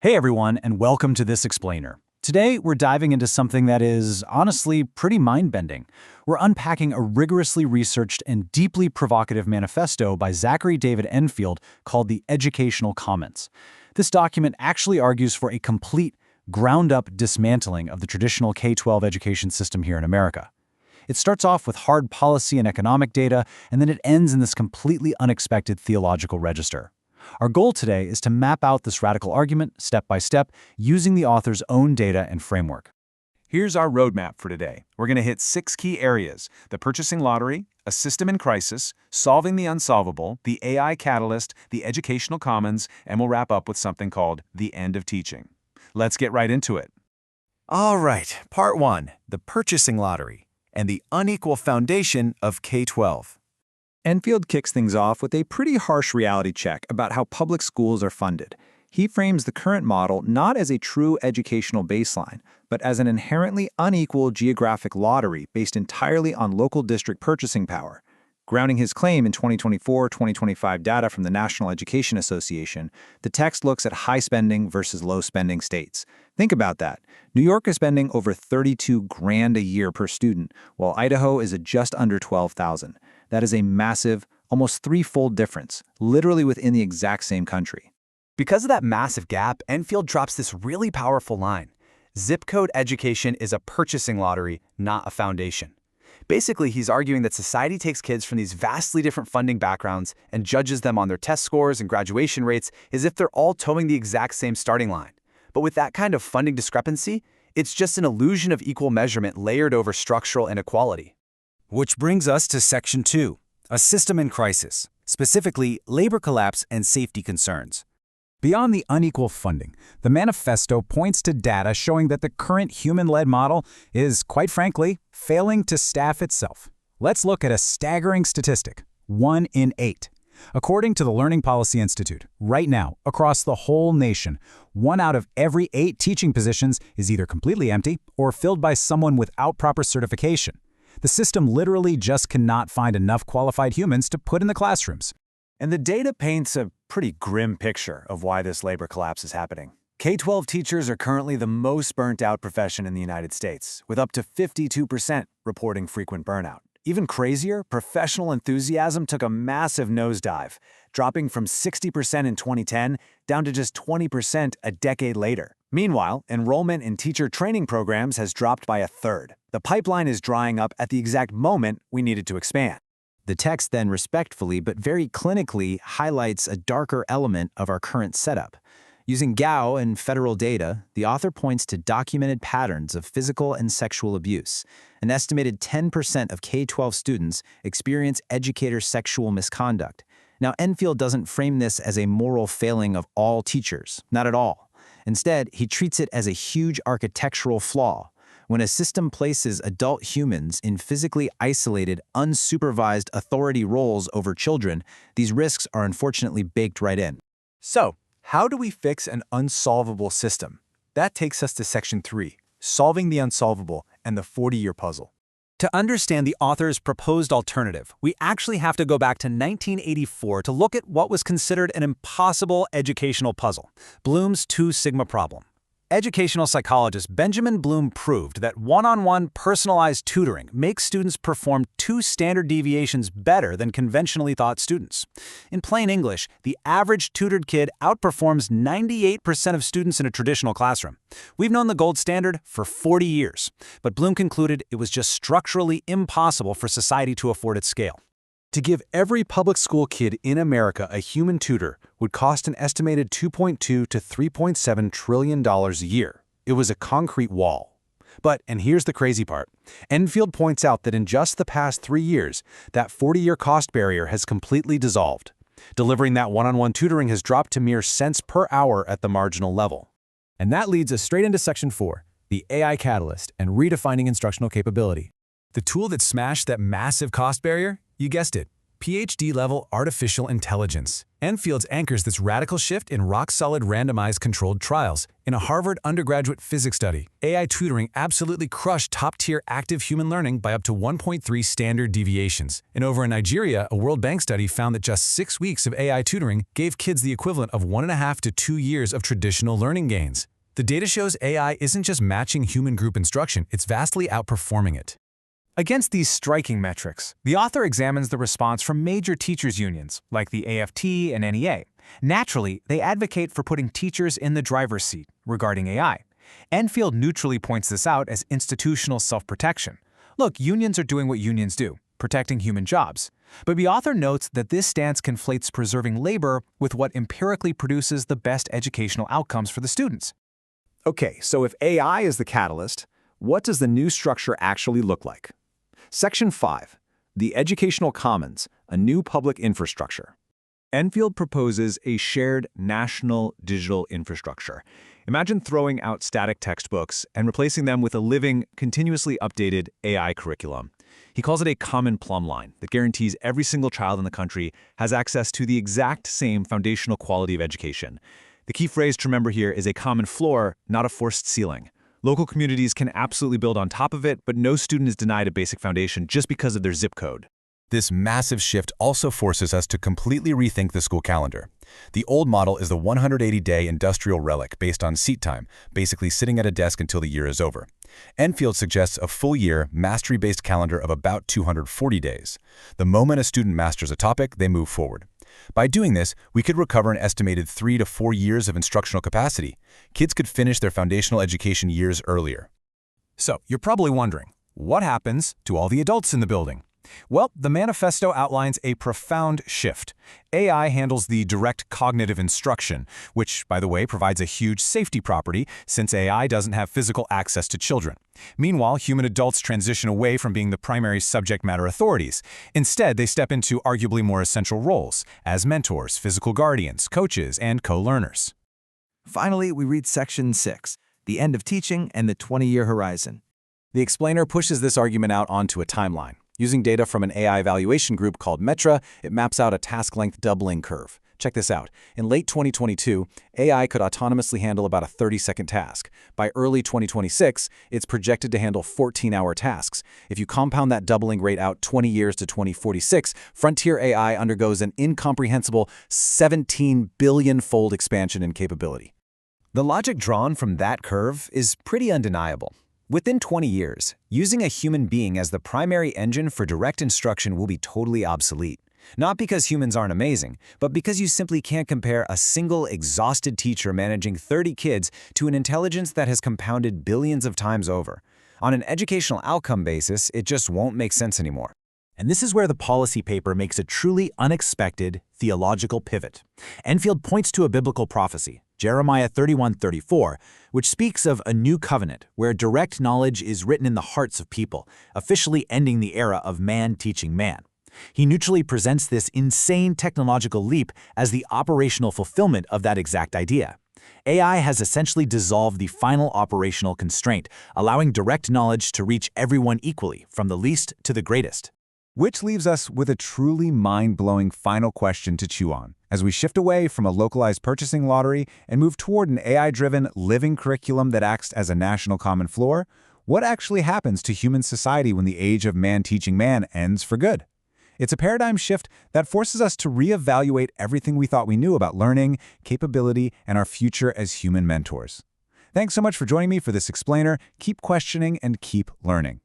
Hey everyone, and welcome to This Explainer. Today, we're diving into something that is, honestly, pretty mind-bending. We're unpacking a rigorously researched and deeply provocative manifesto by Zachary David Enfield called the Educational Commons. This document actually argues for a complete, ground-up dismantling of the traditional K-12 education system here in America. It starts off with hard policy and economic data, and then it ends in this completely unexpected theological register. Our goal today is to map out this radical argument step by step using the author's own data and framework. Here's our roadmap for today. We're going to hit 6 key areas: the purchasing lottery, a system in crisis, solving the unsolvable, the AI catalyst, the educational commons, and we'll wrap up with something called the end of teaching. Let's get right into it. All right, Part 1, the purchasing lottery and the unequal foundation of K-12. Enfield kicks things off with a pretty harsh reality check about how public schools are funded. He frames the current model not as a true educational baseline, but as an inherently unequal geographic lottery based entirely on local district purchasing power. Grounding his claim in 2024-2025 data from the National Education Association, the text looks at high-spending versus low-spending states. Think about that. New York is spending over $32,000 a year per student, while Idaho is at just under $12,000. That is a massive, almost threefold difference, literally within the exact same country. Because of that massive gap, Enfield drops this really powerful line. Zip code education is a purchasing lottery, not a foundation. Basically, he's arguing that society takes kids from these vastly different funding backgrounds and judges them on their test scores and graduation rates as if they're all towing the exact same starting line. But with that kind of funding discrepancy, it's just an illusion of equal measurement layered over structural inequality. Which brings us to Section 2, a system in crisis, specifically labor collapse and safety concerns. Beyond the unequal funding, the manifesto points to data showing that the current human-led model is, quite frankly, failing to staff itself. Let's look at a staggering statistic: 1 in 8. According to the Learning Policy Institute, right now, across the whole nation, 1 out of every 8 teaching positions is either completely empty or filled by someone without proper certification. The system literally just cannot find enough qualified humans to put in the classrooms. And the data paints a pretty grim picture of why this labor collapse is happening. K-12 teachers are currently the most burnt-out profession in the United States, with up to 52% reporting frequent burnout. Even crazier, professional enthusiasm took a massive nosedive, dropping from 60% in 2010 down to just 20% a decade later. Meanwhile, enrollment in teacher training programs has dropped by a third. The pipeline is drying up at the exact moment we needed to expand. The text then respectfully but very clinically highlights a darker element of our current setup. Using Gao and federal data, the author points to documented patterns of physical and sexual abuse. An estimated 10% of K-12 students experience educator sexual misconduct. Now, Enfield doesn't frame this as a moral failing of all teachers, not at all. Instead, he treats it as a huge architectural flaw. When a system places adult humans in physically isolated, unsupervised authority roles over children, these risks are unfortunately baked right in. So, how do we fix an unsolvable system? That takes us to Section 3, solving the unsolvable and the 40-year puzzle. To understand the author's proposed alternative, we actually have to go back to 1984 to look at what was considered an impossible educational puzzle: Bloom's 2 sigma problem. Educational psychologist Benjamin Bloom proved that one-on-one personalized tutoring makes students perform 2 standard deviations better than conventionally taught students. In plain English, the average tutored kid outperforms 98% of students in a traditional classroom. We've known the gold standard for 40 years, but Bloom concluded it was just structurally impossible for society to afford its scale. To give every public school kid in America a human tutor would cost an estimated $2.2 to $3.7 trillion a year. It was a concrete wall. But, and here's the crazy part, Enfield points out that in just the past 3 years, that 40-year cost barrier has completely dissolved. Delivering that one-on-one tutoring has dropped to mere cents per hour at the marginal level. And that leads us straight into Section 4, the AI catalyst and redefining instructional capability. The tool that smashed that massive cost barrier? You guessed it, PhD-level artificial intelligence. Enfield's anchors this radical shift in rock-solid randomized controlled trials. In a Harvard undergraduate physics study, AI tutoring absolutely crushed top-tier active human learning by up to 1.3 standard deviations. And over in Nigeria, a World Bank study found that just 6 weeks of AI tutoring gave kids the equivalent of 1.5 to 2 years of traditional learning gains. The data shows AI isn't just matching human group instruction, it's vastly outperforming it. Against these striking metrics, the author examines the response from major teachers' unions, like the AFT and NEA. Naturally, they advocate for putting teachers in the driver's seat regarding AI. Enfield neutrally points this out as institutional self-protection. Look, unions are doing what unions do, protecting human jobs. But the author notes that this stance conflates preserving labor with what empirically produces the best educational outcomes for the students. Okay, so if AI is the catalyst, what does the new structure actually look like? Section 5, the Educational Commons, a new public infrastructure. Enfield proposes a shared national digital infrastructure. Imagine throwing out static textbooks and replacing them with a living, continuously updated AI curriculum. He calls it a common plumb line that guarantees every single child in the country has access to the exact same foundational quality of education. The key phrase to remember here is a common floor, not a forced ceiling. Local communities can absolutely build on top of it, but no student is denied a basic foundation just because of their zip code. This massive shift also forces us to completely rethink the school calendar. The old model is the 180-day industrial relic based on seat time, basically sitting at a desk until the year is over. Enfield suggests a full-year, mastery-based calendar of about 240 days. The moment a student masters a topic, they move forward. By doing this, we could recover an estimated 3 to 4 years of instructional capacity. Kids could finish their foundational education years earlier. So, you're probably wondering, what happens to all the adults in the building? Well, the manifesto outlines a profound shift. AI handles the direct cognitive instruction, which, by the way, provides a huge safety property since AI doesn't have physical access to children. Meanwhile, human adults transition away from being the primary subject matter authorities. Instead, they step into arguably more essential roles as mentors, physical guardians, coaches, and co-learners. Finally, we read Section 6, the end of teaching and the 20-year horizon. The explainer pushes this argument out onto a timeline. Using data from an AI evaluation group called Metra, it maps out a task length doubling curve. Check this out. In late 2022, AI could autonomously handle about a 30-second task. By early 2026, it's projected to handle 14-hour tasks. If you compound that doubling rate out 20 years to 2046, frontier AI undergoes an incomprehensible 17 billion-fold expansion in capability. The logic drawn from that curve is pretty undeniable. Within 20 years, using a human being as the primary engine for direct instruction will be totally obsolete. Not because humans aren't amazing, but because you simply can't compare a single exhausted teacher managing 30 kids to an intelligence that has compounded billions of times over. On an educational outcome basis, it just won't make sense anymore. And this is where the policy paper makes a truly unexpected theological pivot. Enfield points to a biblical prophecy, Jeremiah 31:34, which speaks of a new covenant where direct knowledge is written in the hearts of people, officially ending the era of man teaching man. He neutrally presents this insane technological leap as the operational fulfillment of that exact idea. AI has essentially dissolved the final operational constraint, allowing direct knowledge to reach everyone equally, from the least to the greatest. Which leaves us with a truly mind-blowing final question to chew on. As we shift away from a localized purchasing lottery and move toward an AI-driven living curriculum that acts as a national common floor, what actually happens to human society when the age of man teaching man ends for good? It's a paradigm shift that forces us to reevaluate everything we thought we knew about learning, capability, and our future as human mentors. Thanks so much for joining me for this explainer. Keep questioning and keep learning.